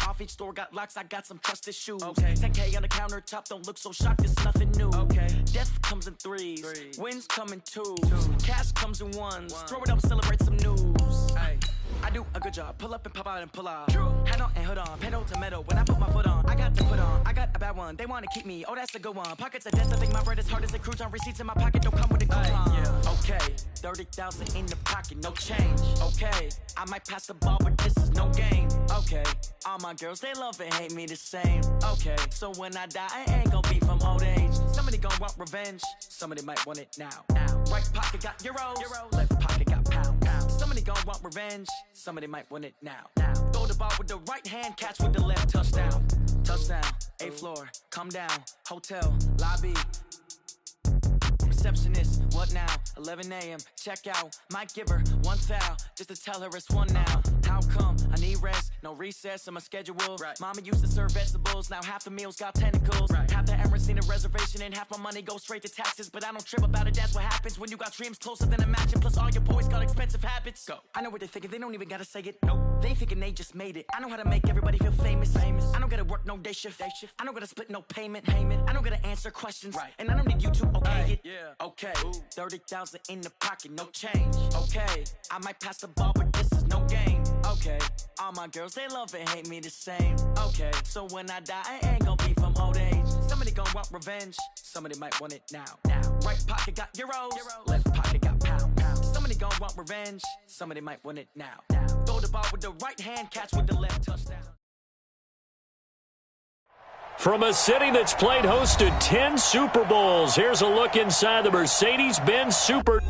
off. Each store got locks, I got some trusted shoes. Okay. 10K on the countertop, don't look so shocked, it's nothing new. Okay. Death comes in threes, wins come in twos. Cash comes in ones, throw it up, celebrate some news. Ay. I do a good job, pull up and pop out and pull out. Head on and hood on, pedal to metal. When I put my foot on, I got to put on. I got a bad one, they want to keep me, oh that's a good one. Pockets of debts, I think my bread is hard as a crouton. Receipts in my pocket don't come with a coupon. Yeah. Okay, 30,000 in the pocket, no change. Okay, I might pass the ball, but this is no game. Okay, all my girls, they love and hate me the same. Okay, so when I die, I ain't gonna be from old age. Somebody gon' want revenge, somebody might want it now. Right pocket got euros, left pocket got pounds. Somebody gon' want revenge, somebody might want it now. Throw the ball with the right hand, catch with the left, touchdown. Touchdown, 8th floor, come down, hotel, lobby. Receptionist, what now? 11 a.m. check out. Might give her one foul just to tell her it's one now. How come? I need rest, no recess in my schedule. Right. Mama used to serve vegetables, now half the meals got tentacles. Right. Half the errands need a reservation and half my money goes straight to taxes. But I don't trip about it, that's what happens when you got dreams closer than a mansion. Plus all your boys got expensive habits. Go. I know what they're thinking, they don't even gotta say it. Nope. They thinking they just made it. I know how to make everybody feel famous. I don't gotta work no day shift. I don't gotta split no payment. I don't gotta answer questions. Right. And I don't need you to okay it. Yeah. Okay, 30,000 in the pocket, no change. Okay, I might pass the ball, but this is no game. Okay, all my girls, they love and hate me the same. Okay, so when I die, I ain't gonna be from old age. Somebody gon' want revenge, somebody might want it now. Right pocket got euros, left pocket got pounds. Somebody gon' want revenge, somebody might want it now. Throw the ball with the right hand, catch with the left, touchdown. From a city that's played host to 10 Super Bowls, here's a look inside the Mercedes-Benz Super.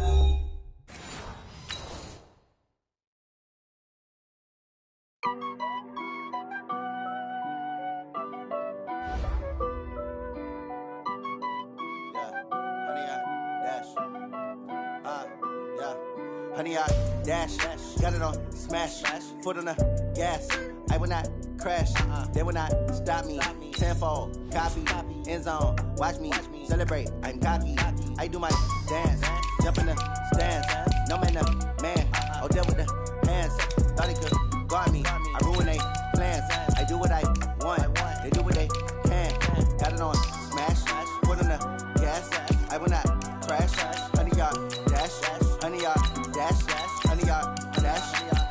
Honey, I dash, got it on smash, foot on the gas. I will not crash, they will not stop me. Tenfold, copy, end zone, watch me celebrate. I'm cocky, I do my dance, jump in the stands. No man, man, oh deal with the hands. Thought he could guard me, I ruin they plans. I do what I want, they do what they can. Got it on smash, foot on the gas. I will not crash, honey, y'all dash, honey, y'all dash, honey, y'all dash,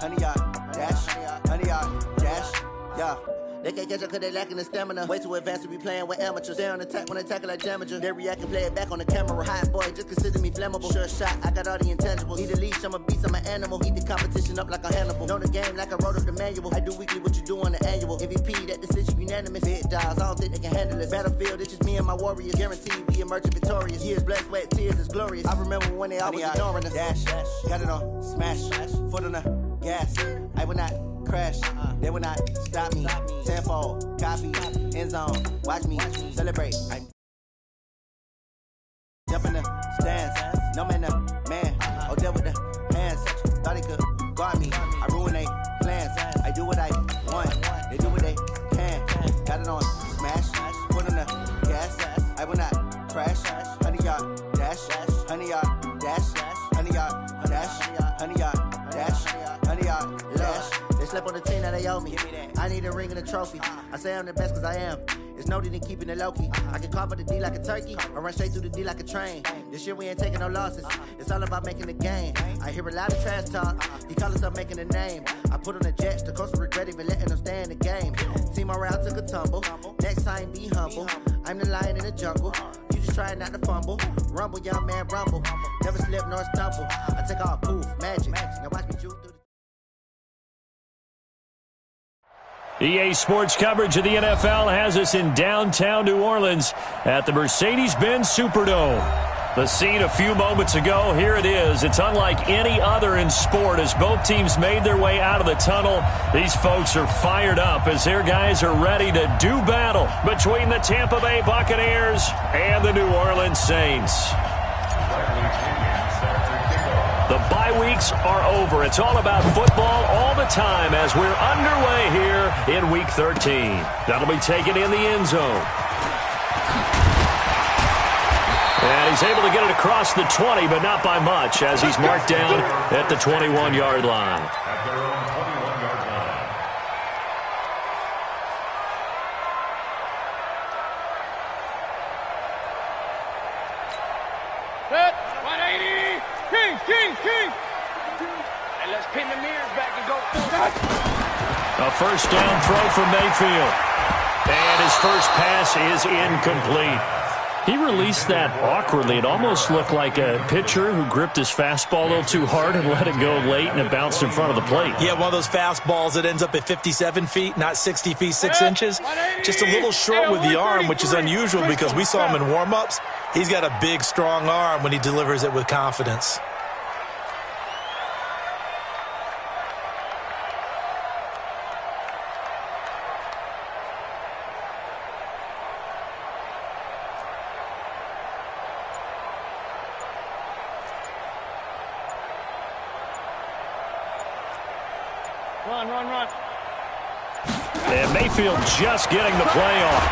honey, y'all dash, honey, y'all dash, yeah. They can't catch up cause they lacking the stamina. Way too advanced to be playing with amateurs. Stay on attack when they tackle like damager. They react and play it back on the camera. Hot boy, just consider me flammable. Sure shot, I got all the intangibles. Need a leash, I'm a beast, I'm an animal. Eat the competition up like a Hannibal. Know the game like I wrote up the manual. I do weekly what you do on the annual. MVP, that decision unanimous. Big dials, I don't think they can handle it. Battlefield, it's just me and my warriors. Guaranteed we emerging victorious. Years, blood, sweat, tears, is glorious. I remember when they always ignoring us. Dash, got it on smash, foot on the gas. I will not crash, they will not stop me. Tenfold, copy, end zone, watch me celebrate. I jump in the stands, no man, man, oh deal with the hands. Thought he could guard me, I ruin they plans. I do what I want, they do what they can. Got it on smash, foot on the gas. I will not crash, honey, y'all dash, honey, y'all dash, honey, y'all dash, honey, y'all dash, honey, y'all dash. They slept on the team that they owe me. I need a ring and a trophy. I say I'm the best cause I am. It's no need in keeping it low-key. I can carve up the D like a turkey or run straight through the D like a train. This year we ain't taking no losses. It's all about making the game. I hear a lot of trash talk. He call himself making a name. I put on the Jets. The coach will regret even letting them stay in the game. Team morale took a tumble. Next time be humble. I'm the lion in the jungle. You just try not to fumble. Rumble, young man, rumble. Never slip nor stumble. I take off, poof, magic. Now watch me juke through the EA Sports coverage of the NFL has us in downtown New Orleans at the Mercedes-Benz Superdome. The scene a few moments ago, here it is. It's unlike any other in sport as both teams made their way out of the tunnel. These folks are fired up as their guys are ready to do battle between the Tampa Bay Buccaneers and the New Orleans Saints. The bye weeks are over. It's all about football all the time as we're underway here in Week 13. That'll be taken in the end zone. And he's able to get it across the 20, but not by much as he's marked down at the 21-yard line. A first down throw for Mayfield. And his first pass is incomplete. He released that awkwardly. It almost looked like a pitcher who gripped his fastball a little too hard and let it go late, and it bounced in front of the plate. Yeah, one of those fastballs that ends up at 57 feet, not 60 feet, 6 inches. Just a little short with the arm, which is unusual because we saw him in warm-ups. He's got a big, strong arm when he delivers it with confidence. Run. And Mayfield just getting the play off.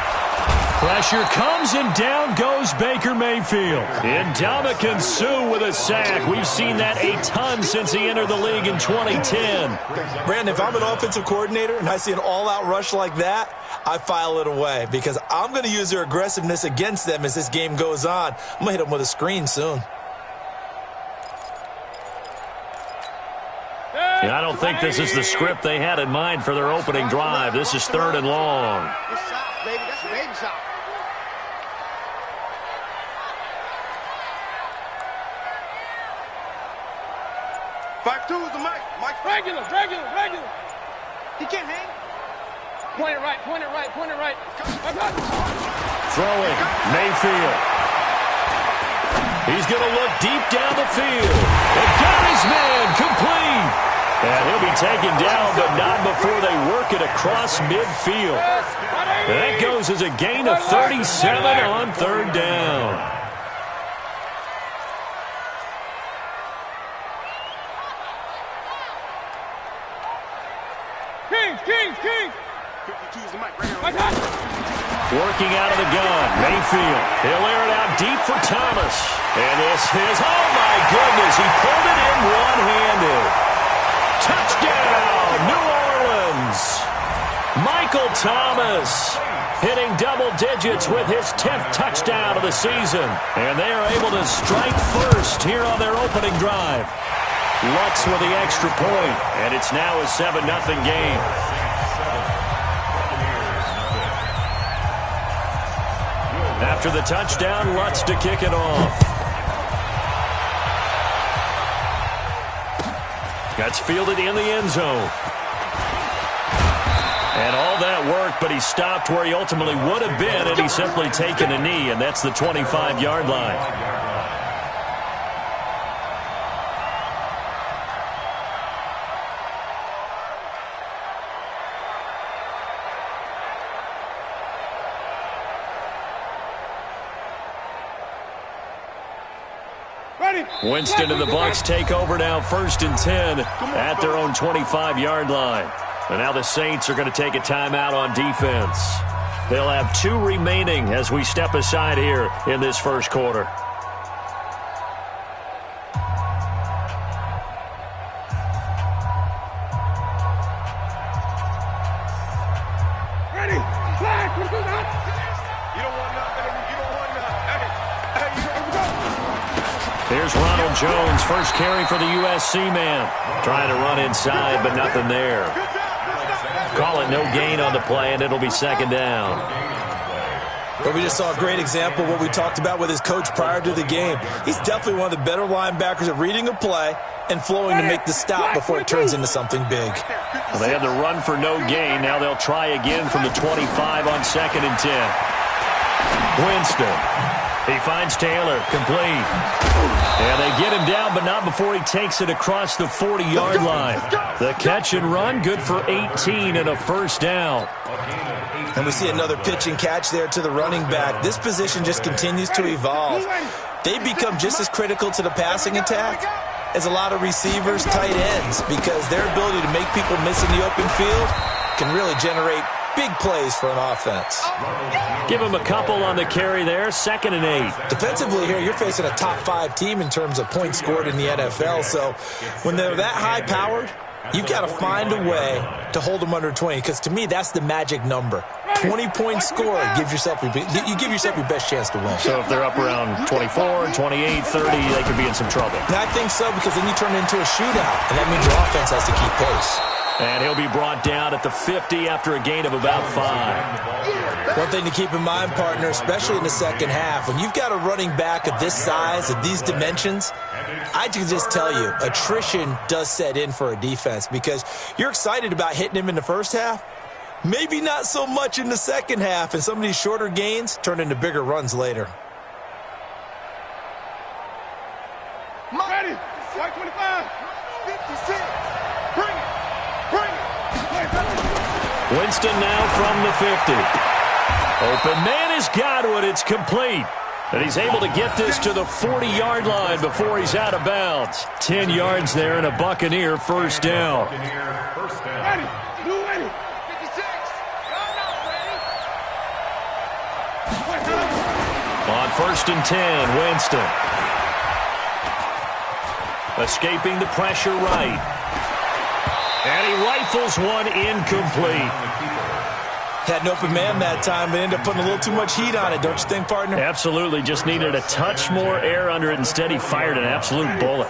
Pressure comes, and down goes Baker Mayfield. Ndamukong Suh with a sack. We've seen that a ton since he entered the league in 2010. Brandon, if I'm an offensive coordinator and I see an all-out rush like that, I file it away because I'm going to use their aggressiveness against them as this game goes on. I'm going to hit them with a screen soon. I don't think this is the script they had in mind for their opening drive. This is 3rd and long. Good shot, baby. That's a baby shot. Back to the Mike. Regular. He can't hang. Point it right. Throwing, Mayfield. He's going to look deep down the field. And got his man complete. And he'll be taken down, but not before they work it across midfield. That goes as a gain of 37 on 3rd down. King. Working out of the gun, Mayfield. He'll air it out deep for Thomas. And this is, oh my goodness, he pulled it in one-handed. Touchdown, New Orleans. Michael Thomas hitting double digits with his 10th touchdown of the season. And they are able to strike first here on their opening drive. Lutz with the extra point, and it's now a 7-0 game. After the touchdown, Lutz to kick it off. That's fielded in the end zone. And all that work, but he stopped where he ultimately would have been, and he's simply taken a knee, and that's the 25-yard line. Winston and the Bucs take over now, 1st and 10 at their own 25-yard line. And now the Saints are going to take a timeout on defense. They'll have 2 remaining as we step aside here in this first quarter. Ready? Flag. You don't want nothing. Here's Ronald Jones, first carry for the USC man. Trying to run inside, but nothing there. Call it no gain on the play, and it'll be 2nd down. But we just saw a great example of what we talked about with his coach prior to the game. He's definitely one of the better linebackers at reading a play and flowing to make the stop before it turns into something big. Well, they had the run for no gain. Now they'll try again from the 25 on 2nd and 10. Winston. He finds Taylor, complete. And they get him down, but not before he takes it across the 40-yard line. The catch and run, good for 18 and a first down. And we see another pitch and catch there to the running back. This position just continues to evolve. They become just as critical to the passing attack as a lot of receivers, tight ends, because their ability to make people miss in the open field can really generate big plays for an offense. Give him a couple on the carry there, 2nd and 8. Defensively here, you're facing a top 5 team in terms of points scored in the NFL. So when they're that high-powered, you've got to find a way to hold them under 20, because to me, that's the magic number. 20-point score, you give yourself your best chance to win. So if they're up around 24, 28, 30, they could be in some trouble. And I think so, because then you turn it into a shootout, and that means your offense has to keep pace. And he'll be brought down at the 50 after a gain of about 5. One thing to keep in mind, partner, especially in the second half, when you've got a running back of this size, of these dimensions, I can just tell you, attrition does set in for a defense because you're excited about hitting him in the first half. Maybe not so much in the second half, and some of these shorter gains turn into bigger runs later. Ready? White 25. 56. Bring it. Bring it. Winston now from the 50. Open man is Godwin. It's complete. And he's able to get this to the 40-yard line before he's out of bounds. 10 yards there and a Buccaneer first down. Ready. You ready? 56. On 1st and 10, Winston. Escaping the pressure right. And he rifles one incomplete. Had an open man that time, but ended up putting a little too much heat on it, don't you think, partner? Absolutely. Just needed a touch more air under it. Instead, he fired an absolute bullet.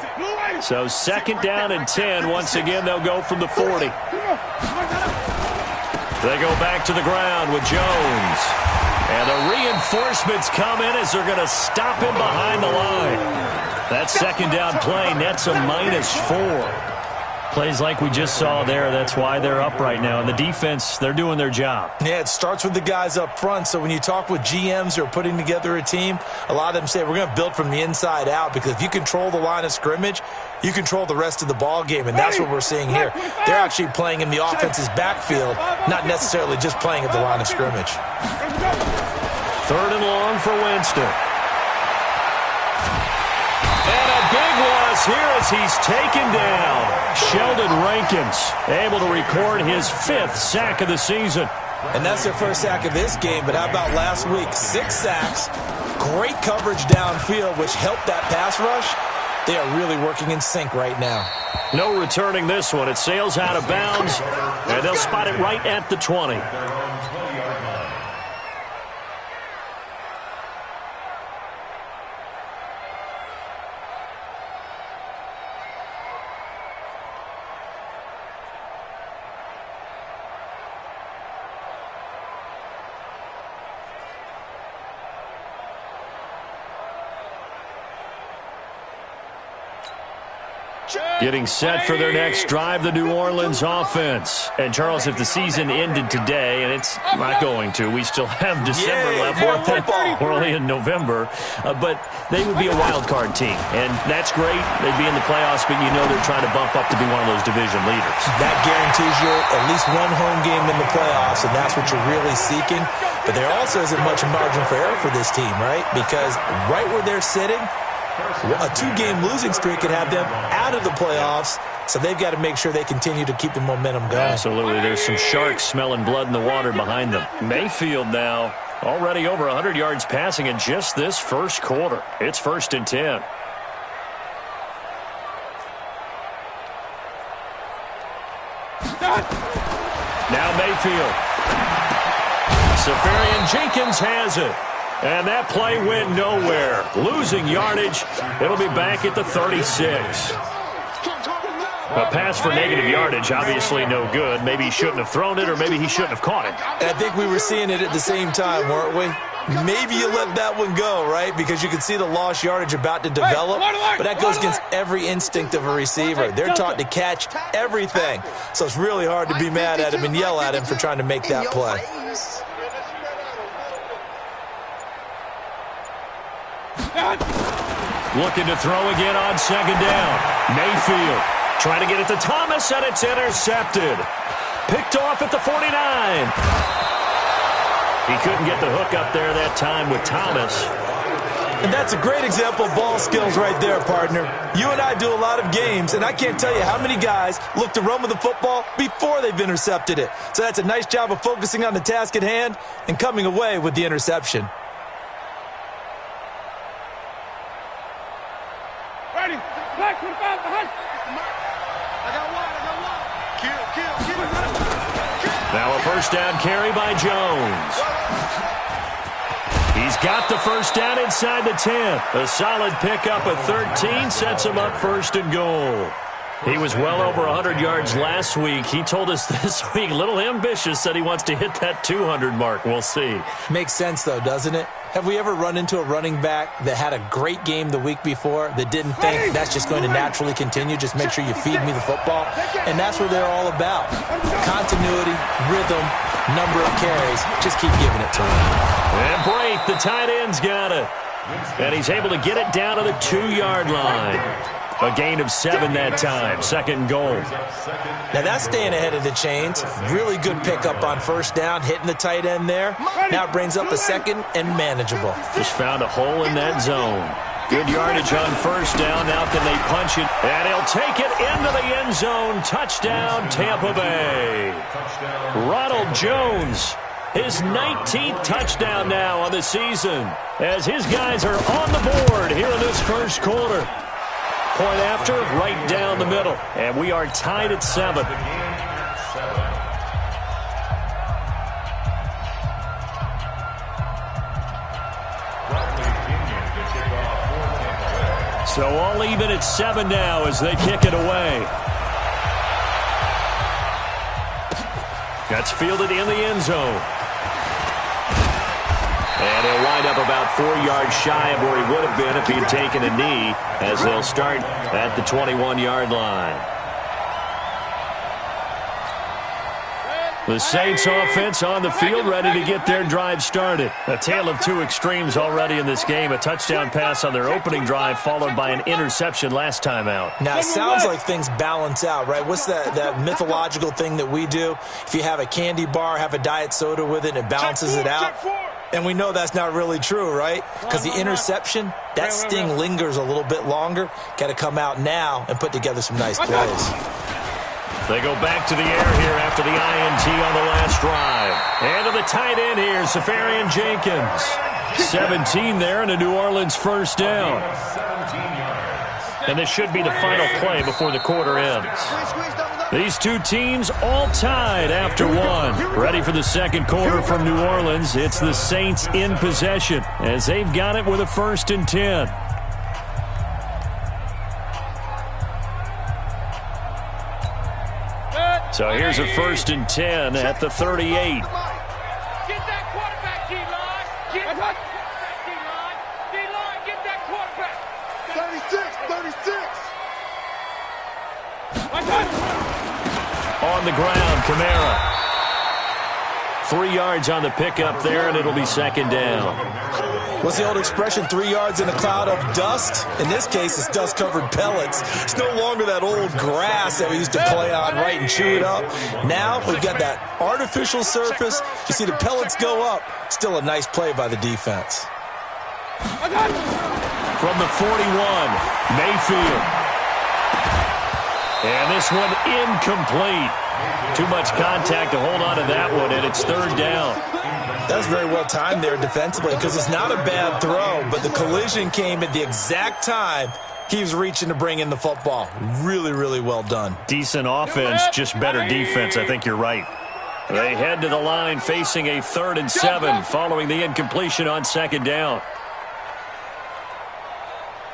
So 2nd down and 10. Once again, they'll go from the 40. They go back to the ground with Jones. And the reinforcements come in as they're going to stop him behind the line. That 2nd down play nets a -4. Plays like we just saw there, that's why they're up right now. And the defense, they're doing their job. Yeah, it starts with the guys up front. So when you talk with GMs who are putting together a team, a lot of them say we're going to build from the inside out, because if you control the line of scrimmage, you control the rest of the ball game, and that's what we're seeing here. They're actually playing in the offense's backfield, not necessarily just playing at the line of scrimmage. 3rd and long for Winston. And a big loss here as he's taken down. Sheldon Rankins able to record his 5th sack of the season. And that's their first sack of this game, but how about last week? 6 sacks, great coverage downfield, which helped that pass rush. They are really working in sync right now. No returning this one. It sails out of bounds, and they'll spot it right at the 20. Getting set for their next drive, the New Orleans offense. And, Charles, if the season ended today, and it's not going to, we still have December left. We're only in November. But they would be a wild card team. And that's great. They'd be in the playoffs, but you know they're trying to bump up to be one of those division leaders. That guarantees you at least one home game in the playoffs, and that's what you're really seeking. But there also isn't much margin for error for this team, right? Because right where they're sitting, a 2-game losing streak could have them out of the playoffs, so they've got to make sure they continue to keep the momentum going. Absolutely. There's some sharks smelling blood in the water behind them. Mayfield now already over 100 yards passing in just this first quarter. It's 1st and 10. Now Mayfield. Safarian Jenkins has it. And that play went nowhere. Losing yardage. It'll be back at the 36. A pass for negative yardage, obviously no good. Maybe he shouldn't have thrown it, or maybe he shouldn't have caught it. And I think we were seeing it at the same time, weren't we? Maybe you let that one go, right? Because you can see the lost yardage about to develop. But that goes against every instinct of a receiver. They're taught to catch everything. So it's really hard to be mad at him and yell at him for trying to make that play. Looking to throw again on 2nd down. Mayfield trying to get it to Thomas, and it's intercepted. Picked off at the 49. He couldn't get the hook up there that time with Thomas. And that's a great example of ball skills right there, partner. You and I do a lot of games, and I can't tell you how many guys look to run with the football before they've intercepted it. So that's a nice job of focusing on the task at hand and coming away with the interception. Ready? Black 25 behind. I got one. Kill. Now a 1st down carry by Jones. He's got the 1st down inside the 10. A solid pickup of 13 sets him up 1st and goal. He was well over 100 yards last week. He told us this week, a little ambitious, said he wants to hit that 200 mark. We'll see. Makes sense, though, doesn't it? Have we ever run into a running back that had a great game the week before that didn't think that's just going to naturally continue? Just make sure you feed me the football. And that's what they're all about. Continuity, rhythm, number of carries. Just keep giving it to him. And Brate, the tight end's got it. And he's able to get it down to the 2-yard line. A gain of 7 that time. 2nd and goal. Now that's staying ahead of the chains. Really good pickup on first down, hitting the tight end there. Now it brings up a 2nd and manageable. Just found a hole in that zone. Good yardage on first down. Now can they punch it? And he'll take it into the end zone. Touchdown, Tampa Bay. Ronald Jones, his 19th touchdown now on the season, as his guys are on the board here in this first quarter. Point after, right down the middle. And we are tied at 7. So all even at 7 now as they kick it away. That's fielded in the end zone. And he'll wind up about 4 yards shy of where he would have been if he had taken a knee, as they'll start at the 21-yard line. The Saints offense on the field, ready to get their drive started. A tale of two extremes already in this game. A touchdown pass on their opening drive, followed by an interception last time out. Now, it sounds like things balance out, right? What's that mythological thing that we do? If you have a candy bar, have a diet soda with it, it balances it out. And we know that's not really true, right? Because the interception, that sting lingers a little bit longer. Got to come out now and put together some nice plays. They go back to the air here after the INT on the last drive. And to the tight end here, Safarian Jenkins. 17 there and a New Orleans first down. And this should be the final play before the quarter ends. These two teams all tied after one. Ready for the second quarter from New Orleans. It's the Saints in possession as they've got it with a 1st and 10. So here's a 1st and 10 at the 38. Get that quarterback, D-line. Get that quarterback, D-line. D-line, get that quarterback. 36. On the ground, Kamara. 3 yards on the pickup there, and it'll be 2nd down. What's the old expression, 3 yards in a cloud of dust? In this case, it's dust-covered pellets. It's no longer that old grass that we used to play on, right, and chew it up. Now we've got that artificial surface. You see the pellets go up. Still a nice play by the defense. From the 41, Mayfield. And this one incomplete. Too much contact to hold on to that one, and it's 3rd down. That was very well timed there defensively because it's not a bad throw, but the collision came at the exact time he was reaching to bring in the football. Really, really well done. Decent offense, just better defense. I think you're right. They head to the line facing a 3rd and 7 following the incompletion on 2nd down.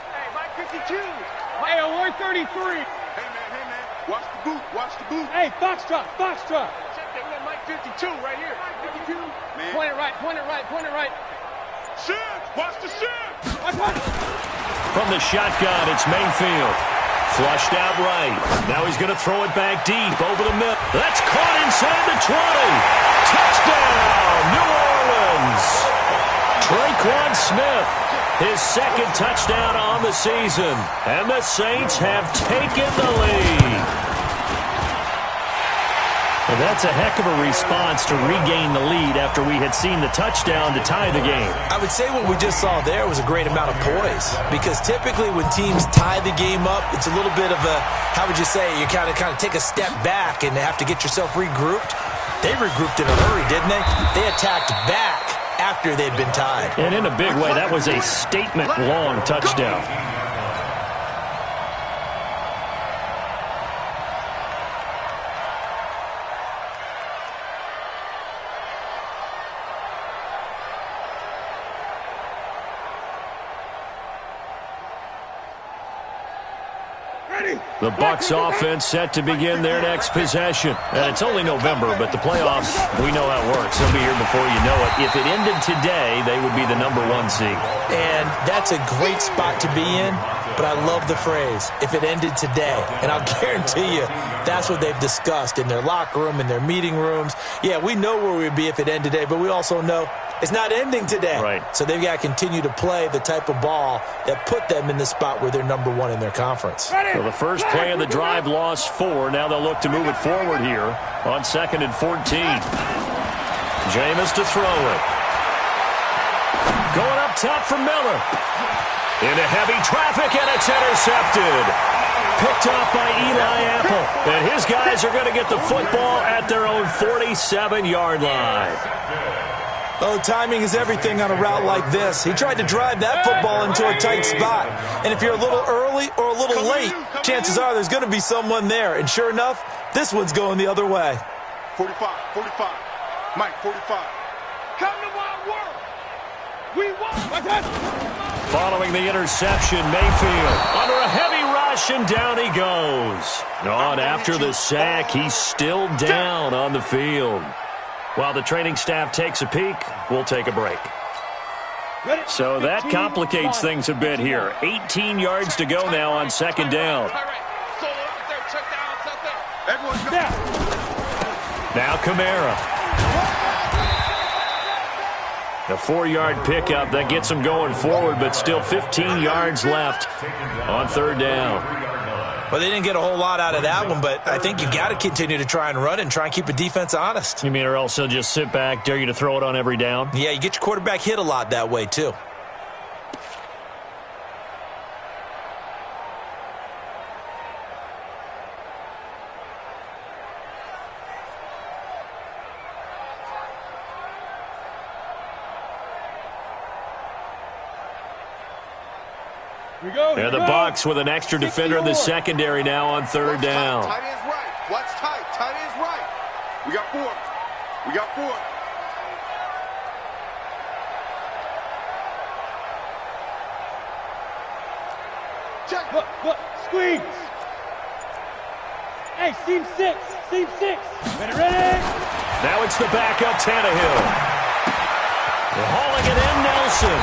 Hey, Mike 52. Hey, alert 33. Hey, man. Watch the boot. Watch the boot. Hey, Foxtrot. Check that. We got Mike 52 right here. 52. Man. Point it right. Shift. Watch the shift. From the shotgun, it's Mayfield. Flushed out right. Now he's going to throw it back deep over the middle. That's caught inside the 20. Touchdown, New Orleans. Tre'Quan Smith, his 2nd touchdown on the season. And the Saints have taken the lead. Well, that's a heck of a response to regain the lead after we had seen the touchdown to tie the game. I would say what we just saw there was a great amount of poise because typically when teams tie the game up, it's a little bit of a, how would you say, you kind of take a step back and have to get yourself regrouped. They regrouped in a hurry, didn't they? They attacked back after they'd been tied. And in a big way, that was a statement-long touchdown. Ready. The Bucs offense set to begin their next possession. And it's only November, but the playoffs, we know how it works. They'll be here before you know it. If it ended today, they would be the #1 seed. And that's a great spot to be in, but I love the phrase, if it ended today. And I'll guarantee you that's what they've discussed in their locker room, in their meeting rooms. Yeah, we know where we'd be if it ended today, but we also know it's not ending today. Right. So they've got to continue to play the type of ball that put them in the spot where they're #1 in their conference. So the first play of the drive lost 4. Now they'll look to move it forward here on 2nd and 14. Jameis to throw it. Going up top for Miller. Into heavy traffic, and it's intercepted. Picked off by Eli Apple. And his guys are going to get the football at their own 47-yard line. Oh, timing is everything on a route like this. He tried to drive that football into a tight spot. And if you're a little early or a little late, chances are there's going to be someone there. And sure enough, this one's going the other way. 45. Mike, 45. Come to my world. We won. Following the interception, Mayfield under a heavy rush, and down he goes. On after the sack, he's still down on the field. While the training staff takes a peek, we'll take a break. So that complicates things a bit here. 18 yards to go now on 2nd down. Now Kamara. A 4-yard pickup that gets him going forward, but still 15 yards left on 3rd down. Well, they didn't get a whole lot out of that one, but I think you got to continue to try and run and try and keep a defense honest. You mean or else they'll just sit back, dare you to throw it on every down? Yeah, you get your quarterback hit a lot that way, too. And the Bucs with an extra defender in the secondary now on 3rd down. Tight end's right. Watch tight. Tight end's right. We got 4. Check. Look. Squeeze. Hey, seam 6. Ready. Now it's the backup Tannehill. They're hauling it in, Nelson.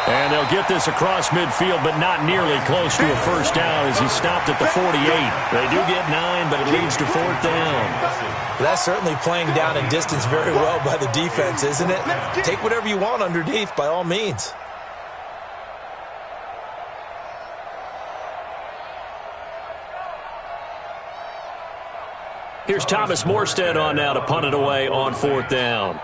And they'll get this across midfield, but not nearly close to a first down as he stopped at the 48. They do get 9, but it leads to 4th down. That's certainly playing down and distance very well by the defense, isn't it? Take whatever you want underneath, by all means. Here's Thomas Morstead on now to punt it away on 4th down.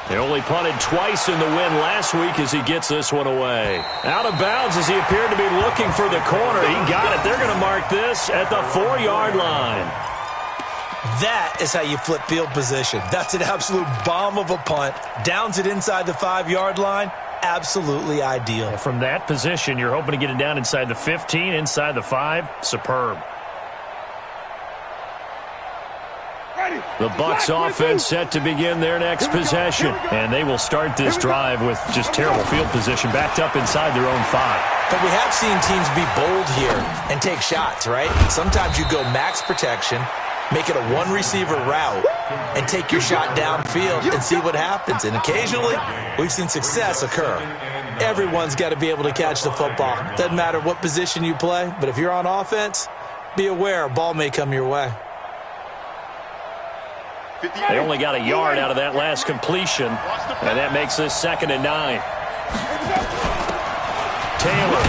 They only punted twice in the win last week as he gets this one away. Out of bounds as he appeared to be looking for the corner. He got it. They're going to mark this at the 4-yard line. That is how you flip field position. That's an absolute bomb of a punt. Downs it inside the 5-yard line. Absolutely ideal. From that position, you're hoping to get it down inside the 15, inside the 5. Superb. The Bucs offense set to begin their next possession. And they will start this drive with just terrible field position, backed up inside their own 5. But we have seen teams be bold here and take shots, right? Sometimes you go max protection, make it a one-receiver route, and take your shot downfield and see what happens. And occasionally, we've seen success occur. Everyone's got to be able to catch the football. Doesn't matter what position you play, but if you're on offense, be aware a ball may come your way. They only got a yard out of that last completion, and that makes this 2nd and 9. Taylor.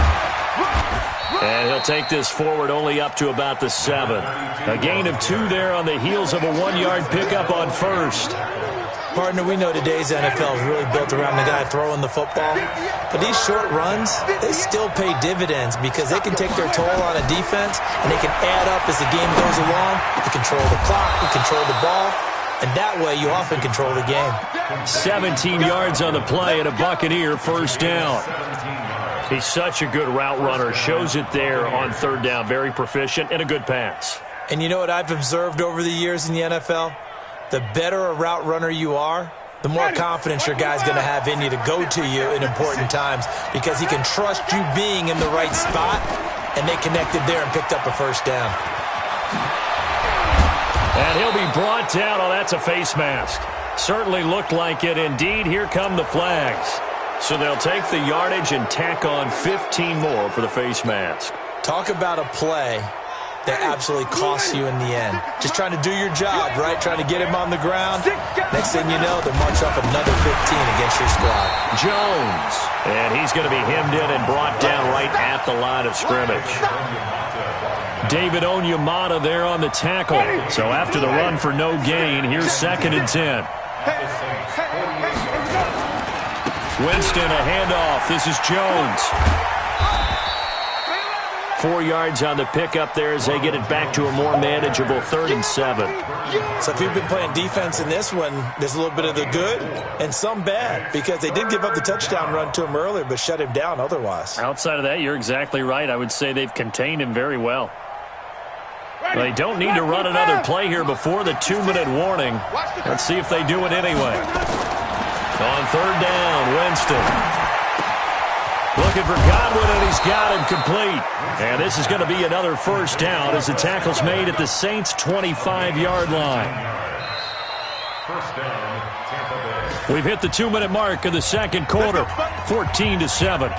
And he'll take this forward only up to about the 7. A gain of 2 there on the heels of a 1-yard pickup on 1st. Partner, we know today's NFL is really built around the guy throwing the football. But these short runs, they still pay dividends because they can take their toll on a defense, and they can add up as the game goes along. You control the clock, you control the ball. And that way, you often control the game. 17 yards on the play and a Buccaneer 1st down. He's such a good route runner. Shows it there on 3rd down. Very proficient and a good pass. And you know what I've observed over the years in the NFL? The better a route runner you are, the more confidence your guy's going to have in you to go to you in important times because he can trust you being in the right spot, and they connected there and picked up a first down. And he'll be brought down. Oh, that's a face mask. Certainly looked like it. Indeed, here come the flags. So they'll take the yardage and tack on 15 more for the face mask. Talk about a play that absolutely costs you in the end. Just trying to do your job, right? Trying to get him on the ground. Next thing you know, they'll march up another 15 against your squad. Jones. And he's going to be hemmed in and brought down right at the line of scrimmage. David Onyemata there on the tackle. So after the run for no gain, here's 2nd and 10. Winston, a handoff. This is Jones. 4 yards on the pickup there as they get it back to a more manageable 3rd and 7. So if you've been playing defense in this one, there's a little bit of the good and some bad because they did give up the touchdown run to him earlier but shut him down otherwise. Outside of that, you're exactly right. I would say they've contained him very well. They don't need to run another play here before the 2-minute warning. Let's see if they do it anyway. On 3rd down, Winston. Looking for Godwin, and he's got him complete. And this is going to be another first down as the tackle's made at the Saints' 25-yard line. First down, Tampa Bay. We've hit the 2-minute mark of the second quarter, 14-7.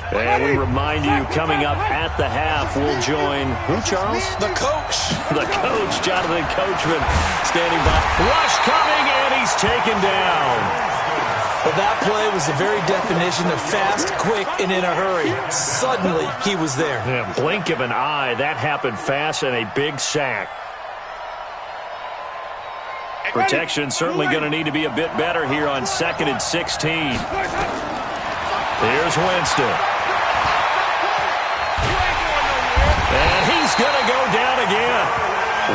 And we remind you, coming up at the half, we'll join, who, Charles? The coach. The coach, Jonathan Coachman, standing by. Rush coming, and he's taken down. Well, that play was the very definition of fast, quick, and in a hurry. Suddenly, he was there. Yeah, blink of an eye. That happened fast, and a big sack. Protection certainly going to need to be a bit better here on 2nd and 16. Here's Winston. And he's going to go down again.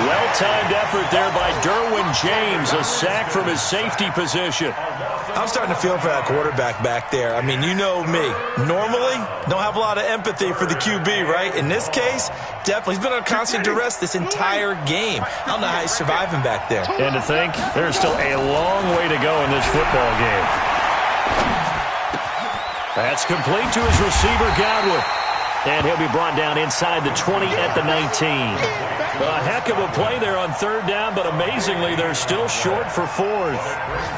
Well-timed effort there by Derwin James. A sack from his safety position. I'm starting to feel for that quarterback back there. I mean, you know me. Normally, don't have a lot of empathy for the QB, right? In this case, definitely. He's been on constant duress this entire game. I don't know how he's surviving back there. And to think, there's still a long way to go in this football game. That's complete to his receiver, Godwin. And he'll be brought down inside the 20 at the 19. A heck of a play there on 3rd down, but amazingly, they're still short for 4th.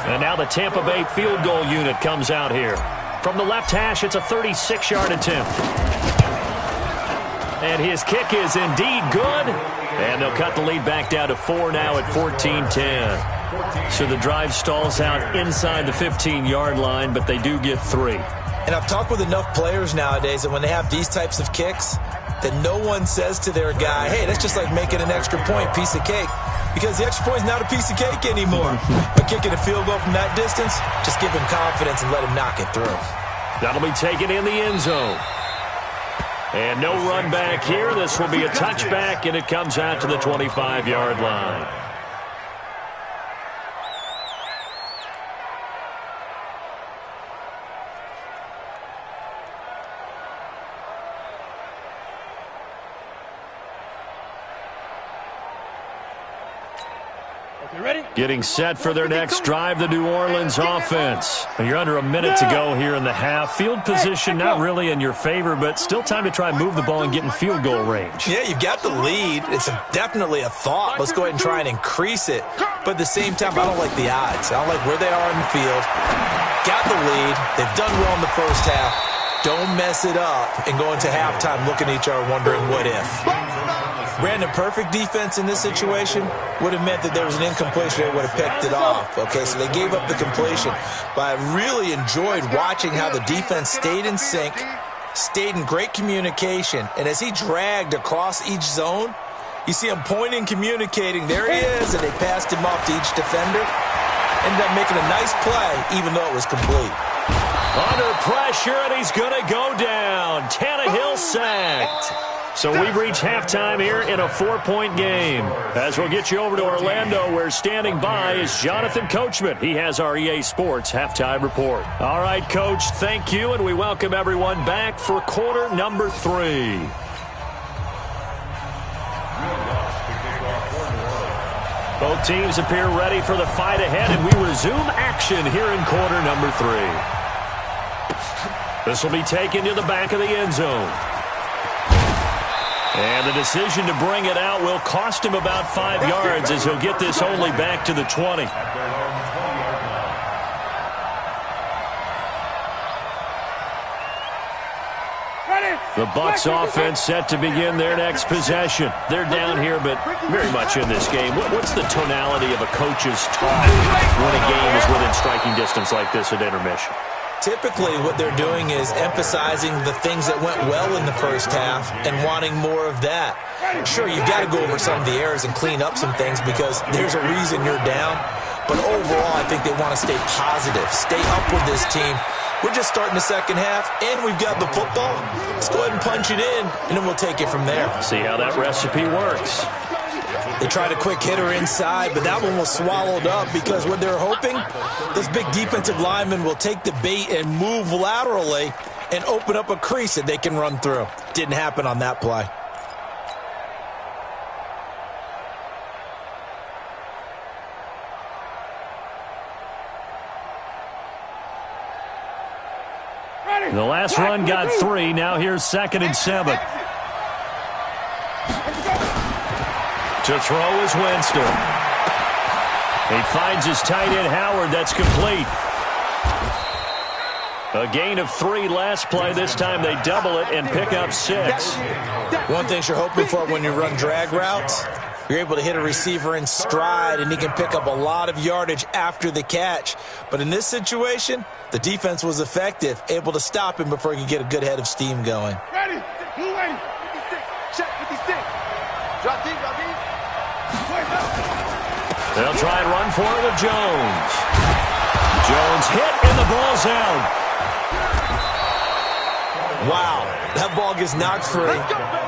And now the Tampa Bay field goal unit comes out here. From the left hash, it's a 36-yard attempt. And his kick is indeed good. And they'll cut the lead back down to 4 now at 14-10. So the drive stalls out inside the 15-yard line, but they do get 3. And I've talked with enough players nowadays that when they have these types of kicks, that no one says to their guy, hey, that's just like making an extra point, piece of cake. Because the extra point is not a piece of cake anymore. But kicking a field goal from that distance, just give him confidence and let him knock it through. That'll be taken in the end zone. And no run back here. This will be a touchback, and it comes out to the 25-yard line. Getting set for their next drive, the New Orleans offense. You're under a minute to go here in the half. Field position not really in your favor, but still time to try and move the ball and get in field goal range. Yeah, you've got the lead. It's definitely a thought. Let's go ahead and try and increase it. But at the same time, I don't like the odds. I don't like where they are in the field. Got the lead. They've done well in the first half. Don't mess it up and go into halftime looking at each other wondering what if. Brandon, perfect defense in this situation would have meant that there was an incompletion. They would have picked it off. Okay, so they gave up the completion. But I really enjoyed watching how the defense stayed in sync, stayed in great communication. And as he dragged across each zone, you see him pointing, communicating. There he is, and they passed him off to each defender. Ended up making a nice play, even though it was complete. Under pressure, and he's going to go down. Tannehill sacked. So we've reached halftime here in a 4-point game. As we'll get you over to Orlando, where standing by is Jonathan Coachman. He has our EA Sports halftime report. All right, Coach, thank you, and we welcome everyone back for quarter number 3. Both teams appear ready for the fight ahead, and we resume action here in quarter number 3. This will be taken to the back of the end zone. And the decision to bring it out will cost him about 5 yards, as he'll get this only back to the 20. The Bucs offense set to begin their next possession. They're down here, but very much in this game. What's the tonality of a coach's talk when a game is within striking distance like this at intermission? Typically, what they're doing is emphasizing the things that went well in the first half and wanting more of that. Sure, you've got to go over some of the errors and clean up some things because there's a reason you're down. But overall, I think they want to stay positive, stay up with this team. We're just starting the second half, and we've got the football. Let's go ahead and punch it in, and then we'll take it from there. See how that recipe works. They tried a quick hitter inside, but that one was swallowed up because what they're hoping, those big defensive linemen will take the bait and move laterally and open up a crease that they can run through. Didn't happen on that play. The last run got 3. Now here's 2nd and 7. To throw is Winston. He finds his tight end Howard. That's complete. A gain of 3 last play. This time they double it and pick up 6. One thing you're hoping for when you run drag routes, you're able to hit a receiver in stride, and he can pick up a lot of yardage after the catch. But in this situation, the defense was effective, able to stop him before he could get a good head of steam going. Ready. Blue ready. 56. Check 56. Drop deep, drop deep. They'll try and run for it with Jones. Jones hit, and the ball's out. Wow, that ball gets knocked free,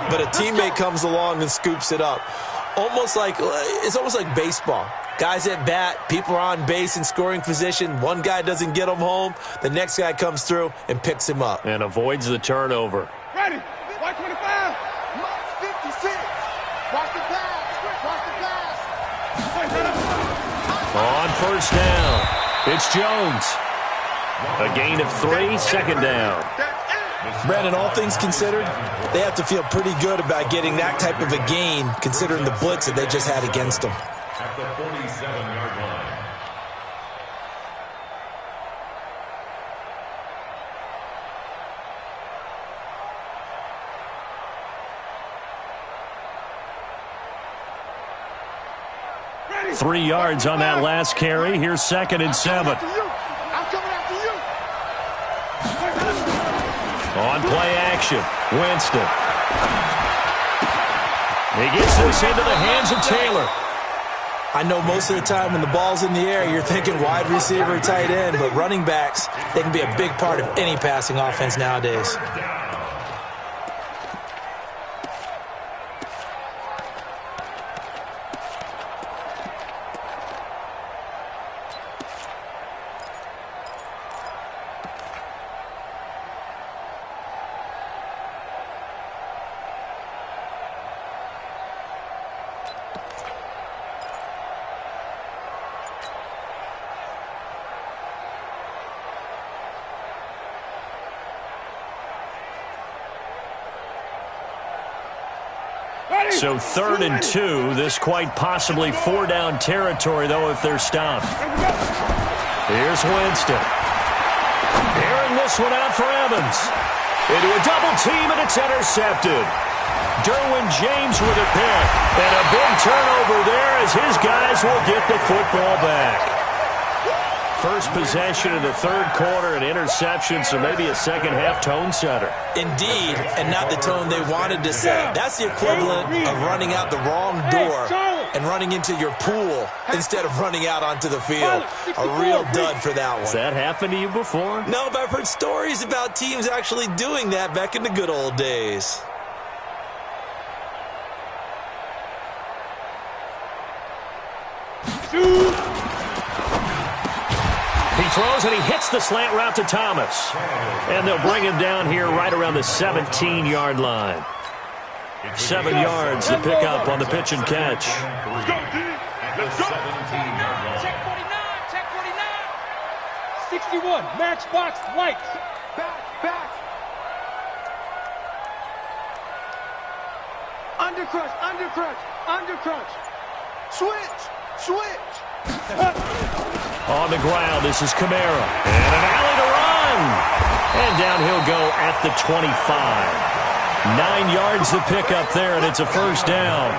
but a teammate comes along and scoops it up. It's almost like baseball. Guys at bat, people are on base in scoring position. One guy doesn't get him home. The next guy comes through and picks him up. And avoids the turnover. Ready. 125. 56. Watch the pass. Watch the pass. On first down, it's Jones. A gain of 3, 2nd down. Brandon, all things considered, they have to feel pretty good about getting that type of a gain, considering the blitz that they just had against them. At the 47-yard line. Ready. 3 yards on that last carry. Here's 2nd and 7. I'm coming after you. On play action, Winston. He gets this into the hands of Taylor. I know most of the time when the ball's in the air, you're thinking wide receiver, tight end, but running backs, they can be a big part of any passing offense nowadays. So 3rd and 2. This quite possibly 4-down territory, though, if they're stopped. Here's Winston. Airing this one out for Evans. Into a double team, and it's intercepted. Derwin James with a pick. And a big turnover there as his guys will get the football back. First possession in the 3rd quarter, an interception, so maybe a second-half tone setter. Indeed, and not the tone they wanted to set. That's the equivalent of running out the wrong door and running into your pool instead of running out onto the field. A real dud for that one. Has that happened to you before? No, but I've heard stories about teams actually doing that back in the good old days. 2. He throws and he hits the slant route to Thomas. And they'll bring him down here right around the 17-yard line. 7 yards to pick up on the pitch and catch. Let's go, D. Let's go. Check 49. Check 49. 61. Matchbox lights. Back. Undercrunch. Switch. On the ground, this is Kamara. And an alley to run. And down he'll go at the 25. 9 yards to pick up there, and it's a first down.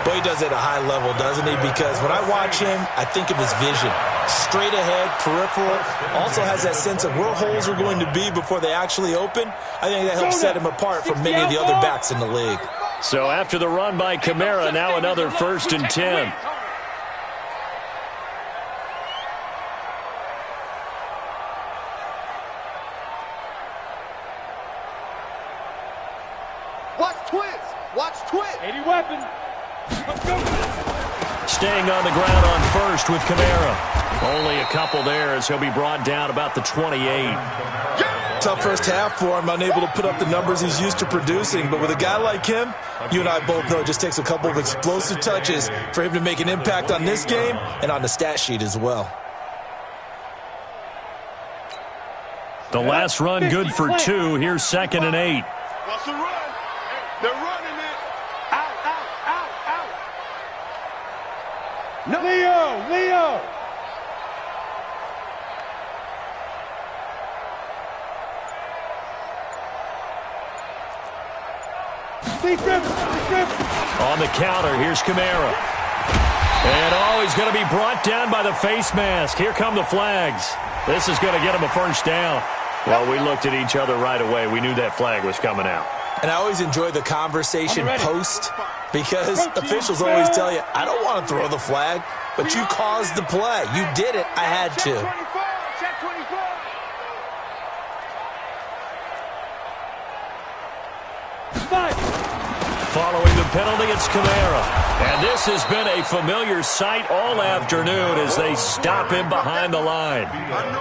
Boy, he does it at a high level, doesn't he? Because when I watch him, I think of his vision. Straight ahead, peripheral. Also has that sense of where holes are going to be before they actually open. I think that helps set him apart from many of the other backs in the league. So after the run by Kamara, now another 1st and 10. Watch twist. 80 weapon. Let's go. Staying on the ground on first with Kamara. Only a couple there as he'll be brought down about the 28. Tough first half for him, unable to put up the numbers he's used to producing. But with a guy like him, you and I both know it just takes a couple of explosive touches for him to make an impact on this game and on the stat sheet as well. The last run good for 2. Here's 2nd and 8. What's the run? They're running it. Out. No. Leo. On the counter, here's Kamara. And he's going to be brought down by the face mask. Here come the flags. This is going to get him a first down. Well, we looked at each other right away. We knew that flag was coming out. And I always enjoy the conversation post because officials always tell you, I don't want to throw the flag, but you caused the play. You did it. I had to. Check 24. Following the penalty, it's Kamara. And this has been a familiar sight all afternoon as they stop him behind the line.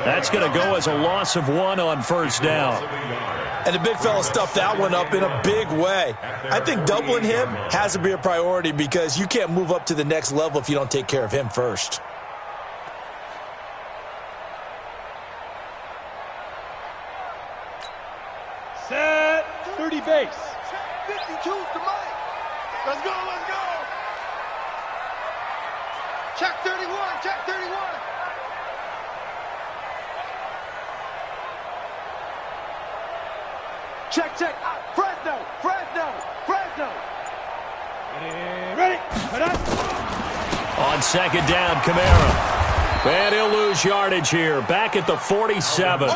That's going to go as a loss of 1 on first down. And the big fella stuffed that one up in a big way. I think doubling him has to be a priority because you can't move up to the next level if you don't take care of him first. Set 30 base. 52's to Mike. Let's go. Check 31. Check. Fresno. Ready. On 2nd down, Kamara. And he'll lose yardage here. Back at the 47.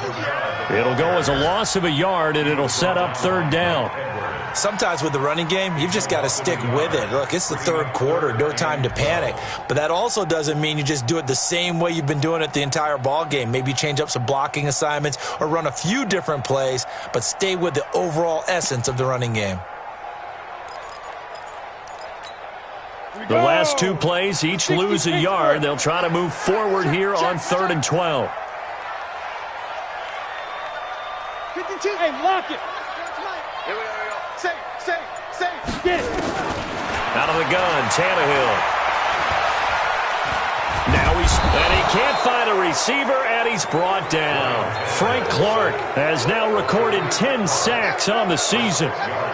It'll go as a loss of a yard, and it'll set up 3rd down. Sometimes with the running game, you've just got to stick with it. Look, it's the 3rd quarter, no time to panic. But that also doesn't mean you just do it the same way you've been doing it the entire ball game. Maybe change up some blocking assignments or run a few different plays, but stay with the overall essence of the running game. The last 2 plays each lose a yard. They'll try to move forward here on 3rd and 12. 52. Hey, lock it. Here we go. Safe. Get it. Out of the gun, Tannehill. And he can't find a receiver, and he's brought down. Frank Clark has now recorded 10 sacks on the season.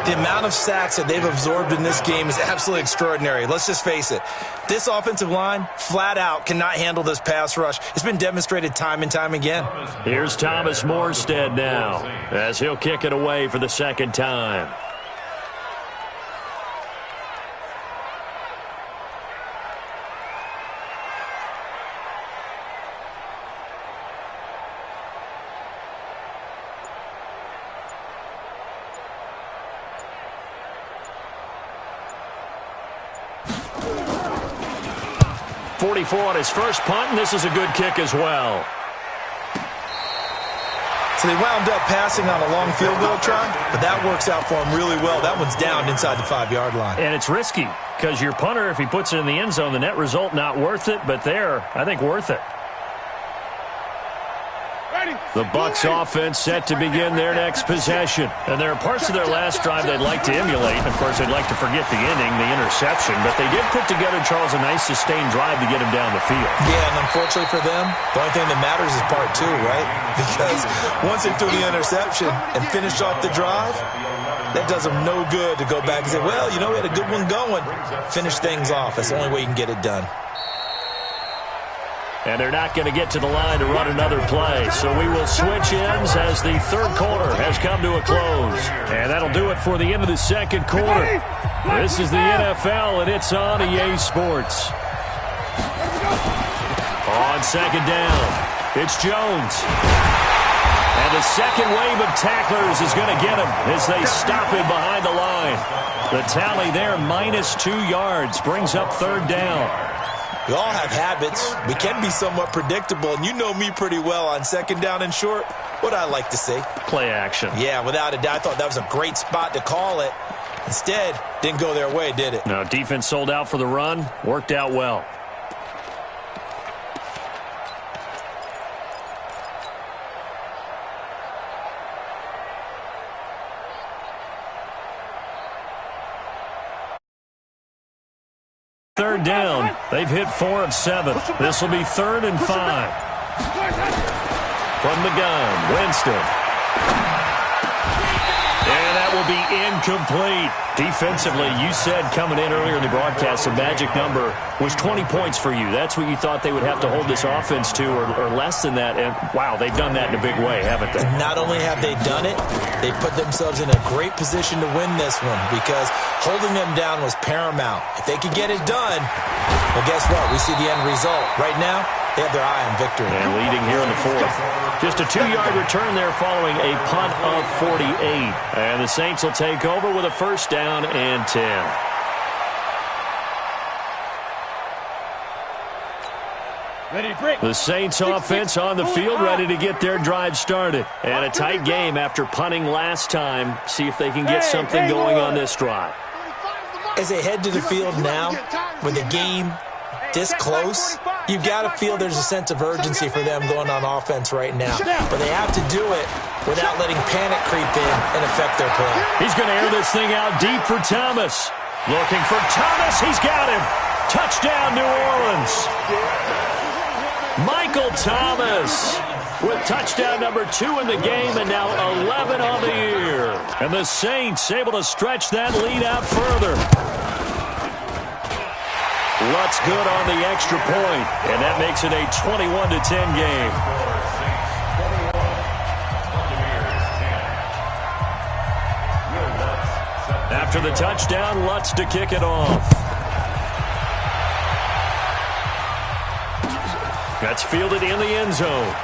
The amount of sacks that they've absorbed in this game is absolutely extraordinary. Let's just face it. This offensive line, flat out, cannot handle this pass rush. It's been demonstrated time and time again. Here's Thomas Morstead now, as he'll kick it away for the 2nd time. On his first punt, and this is a good kick as well. So they wound up passing on a long field goal try, but that works out for them really well. That one's down inside the 5-yard line. And it's risky because your punter, if he puts it in the end zone, the net result not worth it, but there, I think worth it. The Bucs offense set to begin their next possession. And there are parts of their last drive they'd like to emulate. Of course, they'd like to forget the inning, the interception. But they did put together, Charles, a nice sustained drive to get him down the field. Yeah, and unfortunately for them, the only thing that matters is part 2, right? Because once they threw the interception and finished off the drive, that does them no good to go back and say, well, you know, we had a good one going. Finish things off. That's the only way you can get it done. And they're not going to get to the line to run another play. So we will switch ends as the third quarter has come to a close. And that'll do it for the end of the second quarter. This is the NFL, and it's on EA Sports. On second down, it's Jones. And the second wave of tacklers is going to get him as they stop him behind the line. The tally there, -2 yards, brings up third down. We all have habits. We can be somewhat predictable, and you know me pretty well on second down and short. What I like to say? Play action. Yeah, without a doubt. I thought that was a great spot to call it. Instead, didn't go their way, did it? No, defense sold out for the run. Worked out well. Third down. They've hit 4 of 7. This will be 3rd and 5. From the gun, Winston. And that will be incomplete. Defensively, you said coming in earlier in the broadcast, the magic number was 20 points for you. That's what you thought they would have to hold this offense to, or less than that. And, wow, they've done that in a big way, haven't they? Not only have they done it, they put themselves in a great position to win this one because holding them down was paramount. If they could get it done, well, guess what? We see the end result. Right now, they have their eye on victory. And leading here in the 4th. Just a 2-yard return there following a punt of 48. And the Saints will take over with a first down and 10. The Saints offense on the field, ready to get their drive started. And a tight game after punting last time. See if they can get something going on this drive. As they head to the field now, with the game this close, you've got to feel there's a sense of urgency for them going on offense right now. But they have to do it without letting panic creep in and affect their play. He's going to air this thing out deep for Thomas. Looking for Thomas. He's got him. Touchdown, New Orleans. Michael Thomas with touchdown number 2 in the game and now 11 on the year. And the Saints able to stretch that lead out further. Lutz good on the extra point, and that makes it a 21-10 game. After the touchdown, Lutz to kick it off. That's fielded in the end zone.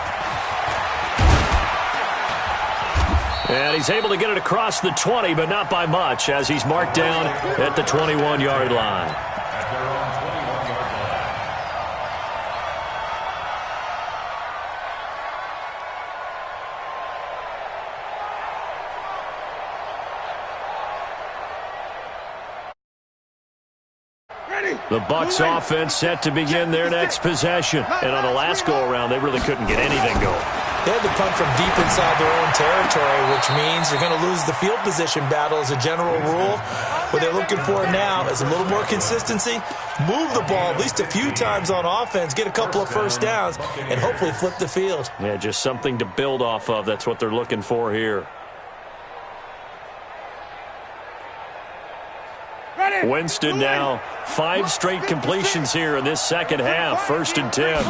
And he's able to get it across the 20, but not by much, as he's marked down at the 21-yard line. The Bucs offense set to begin their next possession. And on the last go-around, they really couldn't get anything going. They had to punt from deep inside their own territory, which means you're going to lose the field position battle as a general rule. What they're looking for now is a little more consistency, move the ball at least a few times on offense, get a couple of first downs, and hopefully flip the field. Yeah, just something to build off of. That's what they're looking for here. Winston now 5 straight completions here in this second half. 1st and 10.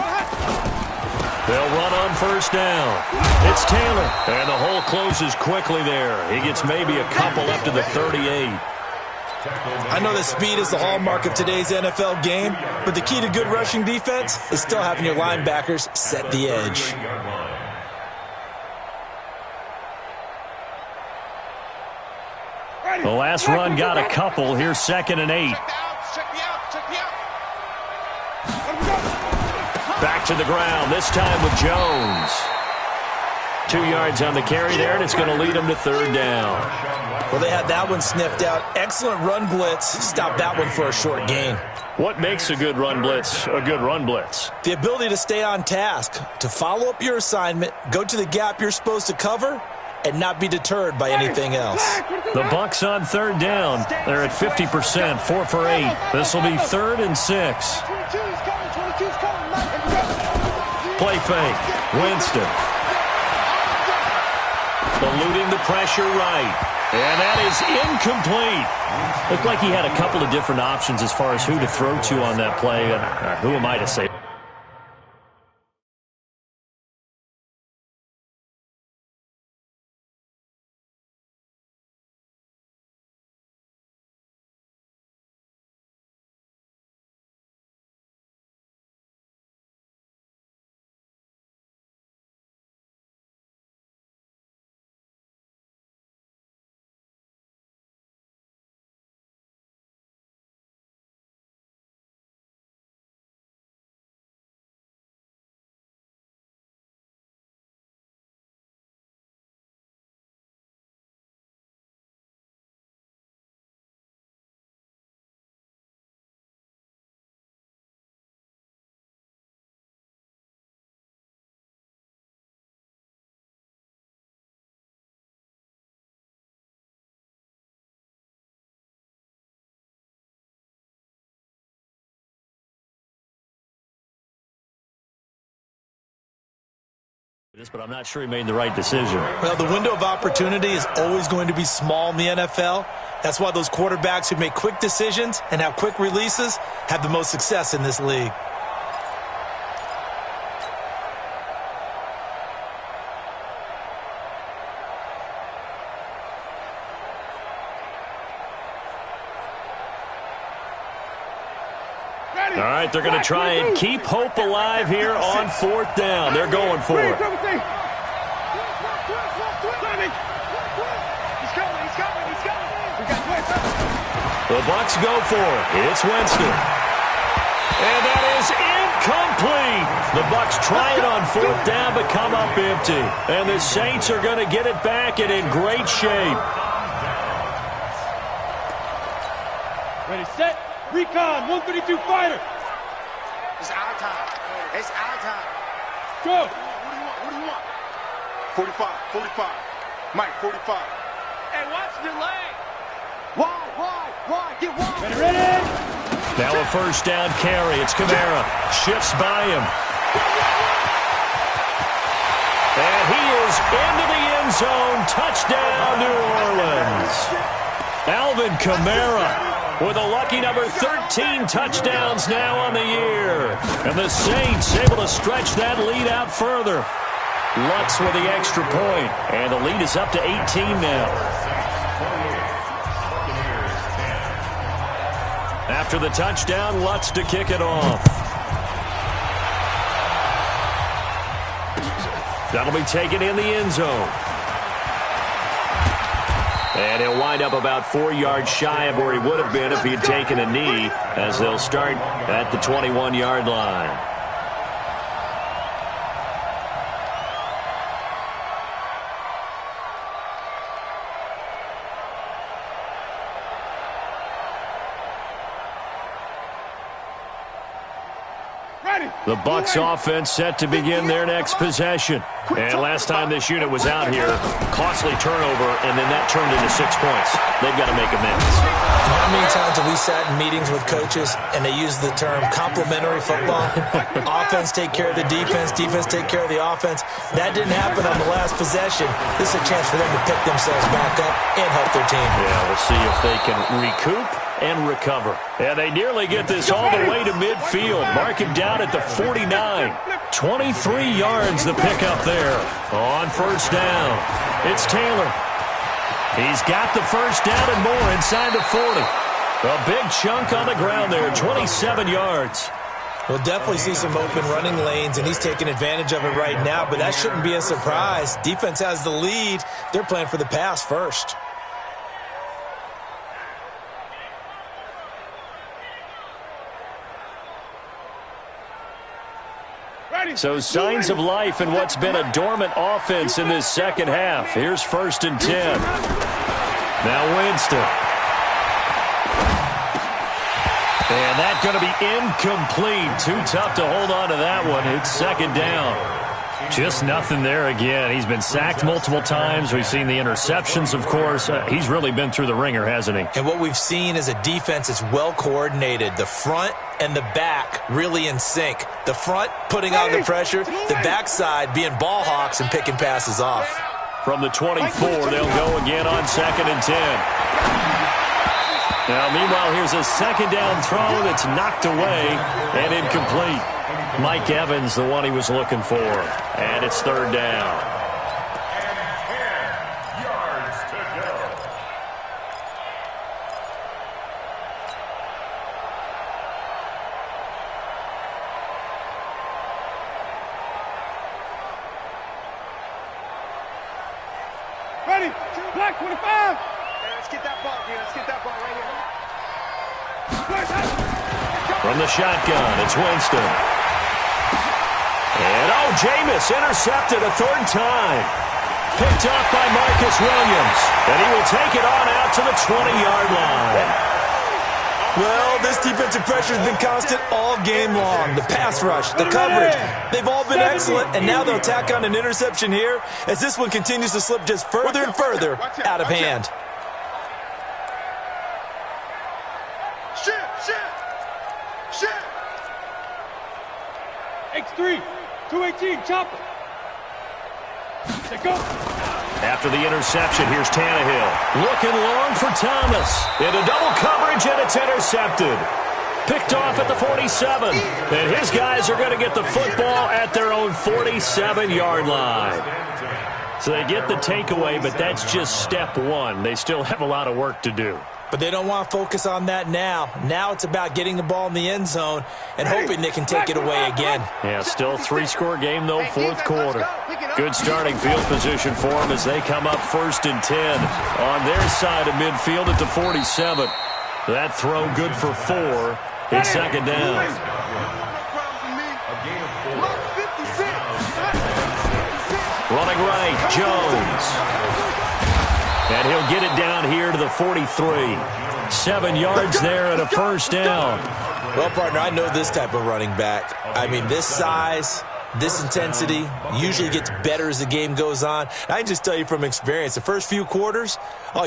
They'll run on first down. It's Taylor. And the hole closes quickly there. He gets maybe a couple up to the 38. I know that speed is the hallmark of today's NFL game, but the key to good rushing defense is still having your linebackers set the edge. The last run got a couple. Here's 2nd and 8. Back to the ground, this time with Jones. 2 yards on the carry there, and it's going to lead them to third down. Well, they had that one sniffed out. Excellent run blitz. Stop that one for a short gain. What makes a good run blitz a good run blitz? The ability to stay on task, to follow up your assignment, go to the gap you're supposed to cover, and not be deterred by anything else. The Bucs on third down. They're at 50%, 4 for 8. This will be 3rd and 6. Play fake. Winston. Eluding the pressure right. And that is incomplete. Looked like he had a couple of different options as far as who to throw to on that play. Who am I to say? But I'm not sure he made the right decision. Well, the window of opportunity is always going to be small in the NFL. That's why those quarterbacks who make quick decisions and have quick releases have the most success in this league. All right, they're going to try and keep hope alive here on 4th down. They're going for it. He's coming. The Bucs go for it. It's Winston. And that is incomplete. The Bucs try it on 4th down but come up empty. And the Saints are going to get it back and in great shape. Ready, set, recon, 132 fighter. It's our time. It's our time. Go. What do you want? 45. Mike, 45. Hey, watch the leg. Wide. Get wide. Ready. Now a first down carry. It's Kamara. Shifts by him. And he is into the end zone. Touchdown, New Orleans. Alvin Kamara with a lucky number 13 touchdowns now on the year. And the Saints able to stretch that lead out further. Lutz with the extra point. And the lead is up to 18 now. After the touchdown, Lutz to kick it off. That'll be taken in the end zone. And he'll wind up about 4 yards shy of where he would have been if he had taken a knee, as they'll start at the 21-yard line. The Bucs offense set to begin their next possession. And last time this unit was out here, costly turnover, and then that turned into 6 points. They've got to make amends. How many times have we sat in meetings with coaches and they use the term complementary football? Offense take care of the defense, defense take care of the offense. That didn't happen on the last possession. This is a chance for them to pick themselves back up and help their team. Yeah, we'll see if they can recoup and recover. And they nearly get this all the way to midfield. Mark him down at the 49. 23 yards the pickup there on first down. It's Taylor. He's got the first down and more inside the 40. A big chunk on the ground there, 27 yards. We'll definitely see some open running lanes, and he's taking advantage of it right now, but that shouldn't be a surprise. Defense has the lead. They're playing for the pass first. So signs of life in what's been a dormant offense in this second half. Here's 1st and 10. Now Winston. And that's going to be incomplete. Too tough to hold on to that one. It's 2nd down. Just nothing there again. He's been sacked multiple times. We've seen the interceptions, of course. He's really been through the ringer, hasn't he? And what we've seen is a defense that's well coordinated. The front and the back really in sync. The front putting on the pressure, the backside being ball hawks and picking passes off. From the 24, they'll go again on 2nd and 10. Now, meanwhile, here's a 2nd down throw that's knocked away and incomplete. Mike Evans, the one he was looking for. And it's 3rd down. And 10 yards to go. Ready? Black 25. Let's get that ball here. Let's get that ball right here. From the shotgun, it's Winston. And, Jameis intercepted a 3rd time. Picked up by Marcus Williams. And he will take it on out to the 20-yard line. Well, this defensive pressure has been constant all game long. The pass rush, the coverage, they've all been excellent. And now they'll tack on an interception here as this one continues to slip just further and further out of hand. X3, 218, chopper. Go. After the interception, here's Tannehill. Looking long for Thomas. Into double coverage, and it's intercepted. Picked off at the 47. And his guys are going to get the football at their own 47-yard line. So they get the takeaway, but that's just step one. They still have a lot of work to do. But they don't want to focus on that now. Now it's about getting the ball in the end zone and hoping they can take it away again. Yeah, still 3-score game, though, 4th quarter. Good starting field position for them as they come up 1st and 10 on their side of midfield at the 47. That throw good for 4. It's 2nd down. Running right, Jones. And he'll get it down here to the 43. 7 yards there and a 1st down. Well, partner, I know this type of running back. I mean, this size, this intensity usually gets better as the game goes on. I can just tell you from experience, the first few quarters,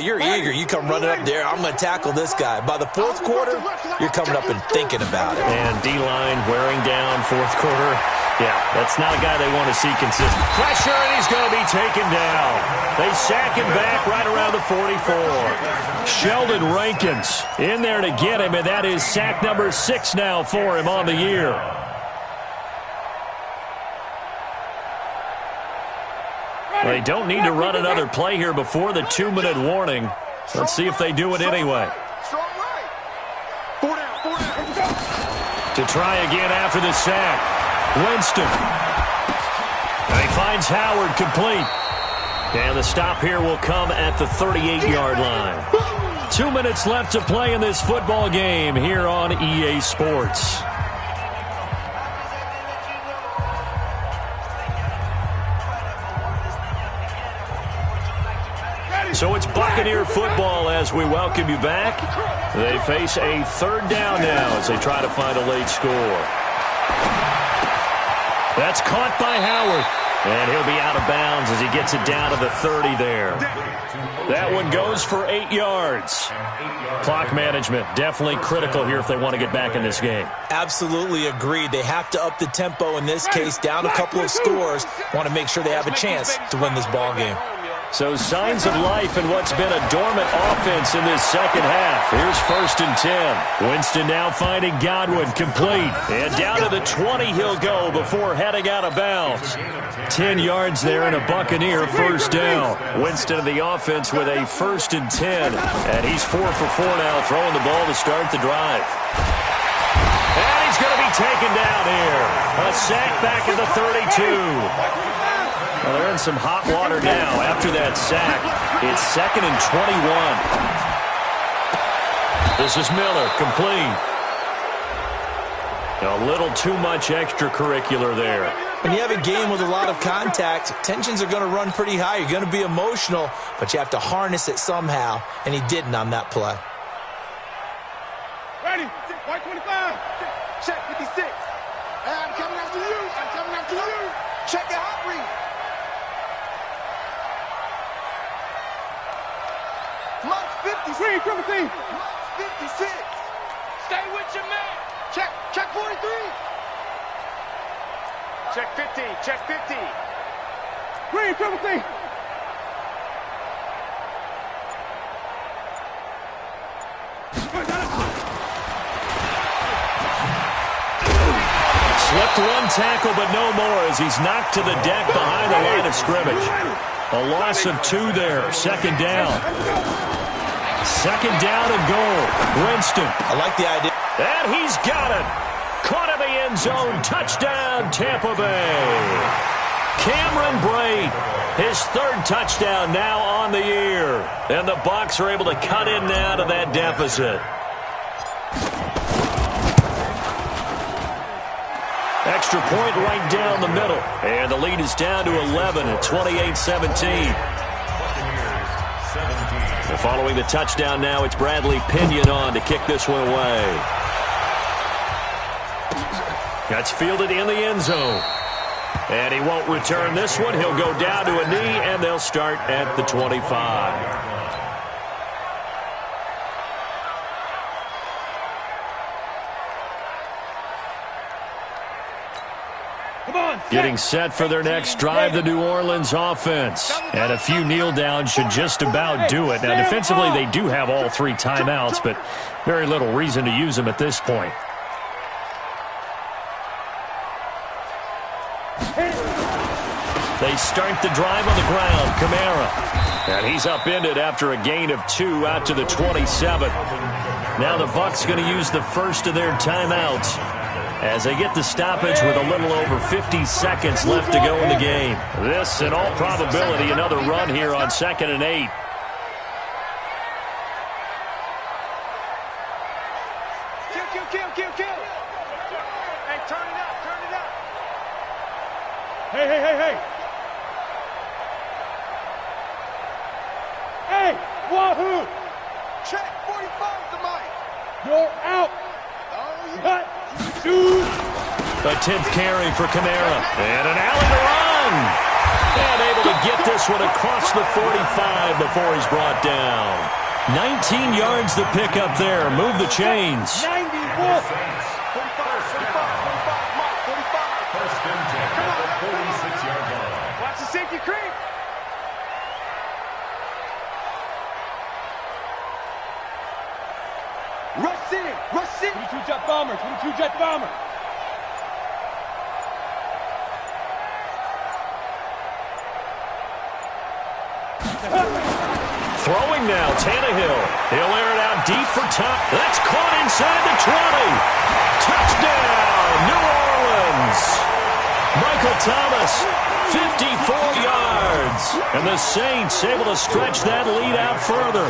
you're eager. You come running up there, I'm going to tackle this guy. By the 4th quarter, you're coming up and thinking about it. And D-line wearing down 4th quarter. Yeah, that's not a guy they want to see consistent. Pressure, and he's going to be taken down. They sack him back right around the 44. Sheldon Rankins in there to get him, and that is sack number 6 now for him on the year. They don't need to run another play here before the 2-minute warning. Let's see if they do it anyway. To try again after the sack. Winston. And he finds Howard complete. And the stop here will come at the 38-yard line. 2 minutes left to play in this football game here on EA Sports. So it's Buccaneer football as we welcome you back. They face a 3rd down now as they try to find a late score. That's caught by Howard. And he'll be out of bounds as he gets it down to the 30 there. That one goes for 8 yards. Clock management definitely critical here if they want to get back in this game. Absolutely agreed. They have to up the tempo in this case, down a couple of scores. Want to make sure they have a chance to win this ball game. So signs of life in what's been a dormant offense in this second half. Here's 1st and 10. Winston now finding Godwin complete. And down to the 20 he'll go before heading out of bounds. 10 yards there and a Buccaneer 1st down. Winston of the offense with a 1st and 10. And he's 4 for 4 now, throwing the ball to start the drive. And he's going to be taken down here. A sack back at the 32. Well, they're in some hot water now after that sack. It's 2nd and 21. This is Miller, complete. A little too much extracurricular there. When you have a game with a lot of contact, tensions are going to run pretty high. You're going to be emotional, but you have to harness it somehow, and he didn't on that play. Ready, white 25. Check 56. I'm coming after you. I'm coming after you. Check your hot read. Mark 56. Green, Timothy. Mark 56. Stay with your man. Check 43. Check 50, check 50. Green, Timothy. Slipped one tackle, but no more as he's knocked to the deck behind the line of scrimmage. A loss of 2 there. Second down. Second down and goal. Winston. I like the idea. And he's got it. Caught in the end zone. Touchdown, Tampa Bay. Cameron Braid, his 3rd touchdown now on the year. And the Bucs are able to cut in now to that deficit. Extra point right down the middle. And the lead is down to 11 at 28-17. Following the touchdown now, it's Bradley Pinion on to kick this one away. That's fielded in the end zone. And he won't return this one. He'll go down to a knee, and they'll start at the 25. Getting set for their next drive, the New Orleans offense. And a few kneel downs should just about do it. Now, defensively, they do have all 3 timeouts, but very little reason to use them at this point. They start the drive on the ground. Kamara. And he's upended after a gain of 2 out to the 27. Now the Bucs going to use the first of their timeouts as they get the stoppage with a little over 50 seconds left to go in the game. This, in all probability, another run here on 2nd and 8. Kill. Hey, turn it up. Hey. Hey, wahoo! Check 45 to Mike. You're out. Oh, Cut. Shoot. A 10th carry for Kamara. And an alley to run. And able to get this one across the 45 before he's brought down. 19 yards the pick up there. Move the chains. 91. 45, Mike, 45. First and 10 at the 46-yard line. Watch the safety creep. Rush in. 22 jet bomber. Throwing now, Tannehill. He'll air it out deep for top. That's caught inside the 20. Touchdown, New Orleans. Michael Thomas, 54 yards. And the Saints able to stretch that lead out further.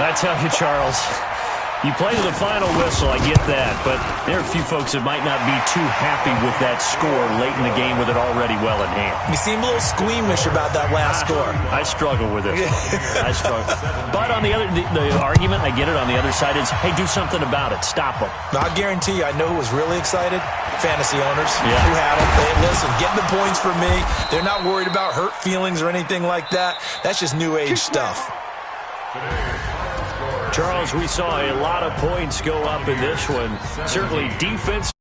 I tell you, Charles, you play to the final whistle, I get that, but there are a few folks that might not be too happy with that score late in the game with it already well in hand. You seem a little squeamish about that last score. I struggle with it. I struggle. But on the other, the argument, I get it, on the other side is, hey, do something about it. Stop them. I guarantee you, I know who was really excited. Fantasy owners who had them. Hey, listen, get the points for me. They're not worried about hurt feelings or anything like that. That's just new age stuff. Charles, we saw a lot of points go up in this one. Certainly defense.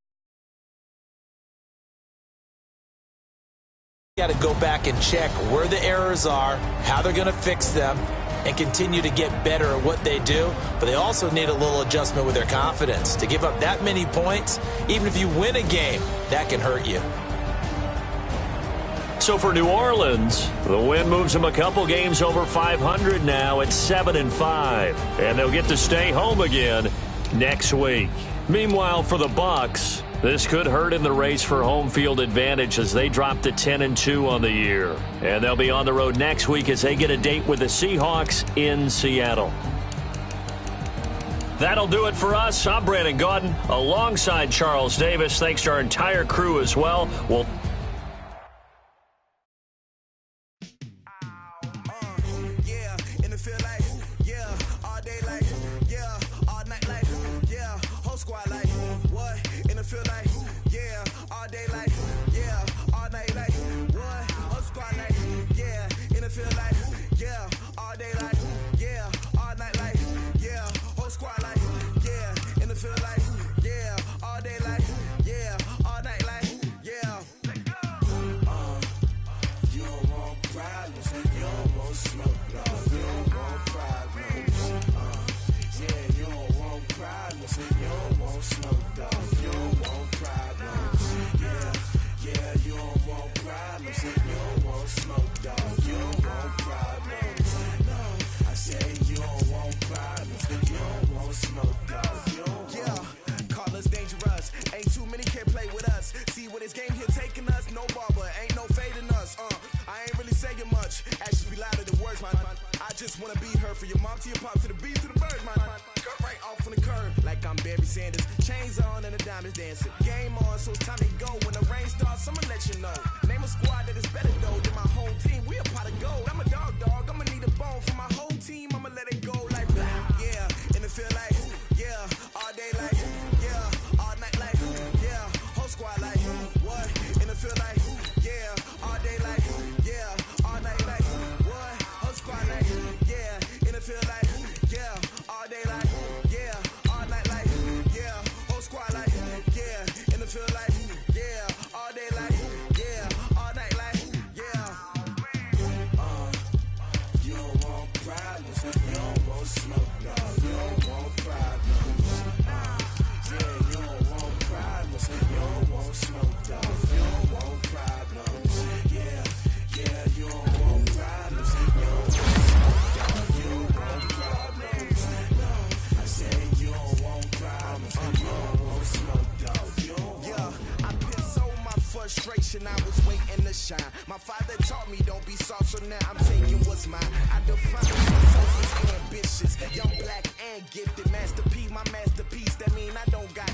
You got to go back and check where the errors are, how they're going to fix them, and continue to get better at what they do. But they also need a little adjustment with their confidence. To give up that many points, even if you win a game, that can hurt you. So for New Orleans, the win moves them a couple games over 500 now at 7-5. And they'll get to stay home again next week. Meanwhile, for the Bucs, this could hurt in the race for home field advantage as they drop to 10-2 on the year. And they'll be on the road next week as they get a date with the Seahawks in Seattle. That'll do it for us. I'm Brandon Gaudin alongside Charles Davis. Thanks to our entire crew as well. We'll feel like, yeah, all day like, yeah, all night like, what? Whole squad like, yeah, in the field like, yeah, all day like, yeah, all night like, yeah, whole squad like, yeah, in the field like, yeah, all day like, yeah, all night like, yeah. You don't want problems, you don't want smoke, no, you don't want problems. Yeah, you don't want problems, you don't want smoke, dog, you don't want problems. Yeah, you don't want problems, you don't want smoke, dog, you don't want problems. No, I say you don't want problems, you don't want smoke, dog, you don't want. Yeah, call us dangerous, ain't too many can play with us. See where this game here taking us, no barber, ain't no fading us. I ain't really saying much, actions be louder than words, man. I just wanna be heard from your mom to your pop to the beat to the birds, man. Cut right off on the curb, like I'm Barry Sanders. Chains on and the diamonds dancing. Game on, so it's time to go. When the rain starts, I'ma let you know. Name a squad that is better though than my whole team. We a pot of gold. I'm a dog, I'ma need a bone for my whole team. I'ma let it go like blah. Yeah, and it feel like, yeah, all day like, yeah, all night like, yeah, whole squad like, what? And it feel like, yeah, all day like, yeah, all night like, what? Whole squad like, yeah, and it feel like, yeah, all day like, yeah, all night like, yeah, whole squad like, yeah, and it feel like, yeah, all day like, yeah, all night like, yeah. You don't want problems, you don't want smoke, no, you don't want problems. Yeah, you don't want problems, you don't want smoke, dog, you don't want problems. Yeah, you don't want problems, you don't want smoke, dog, you don't want problems. No, I say you don't want problems, you don't want smoke, dog, you don't want. Yeah, I been so my frustration, I was waiting to shine. My father taught me don't be soft, so now I'm taking what's mine. I define myself as ambitious, young, black, and gifted. Master P, my masterpiece, that mean I don't got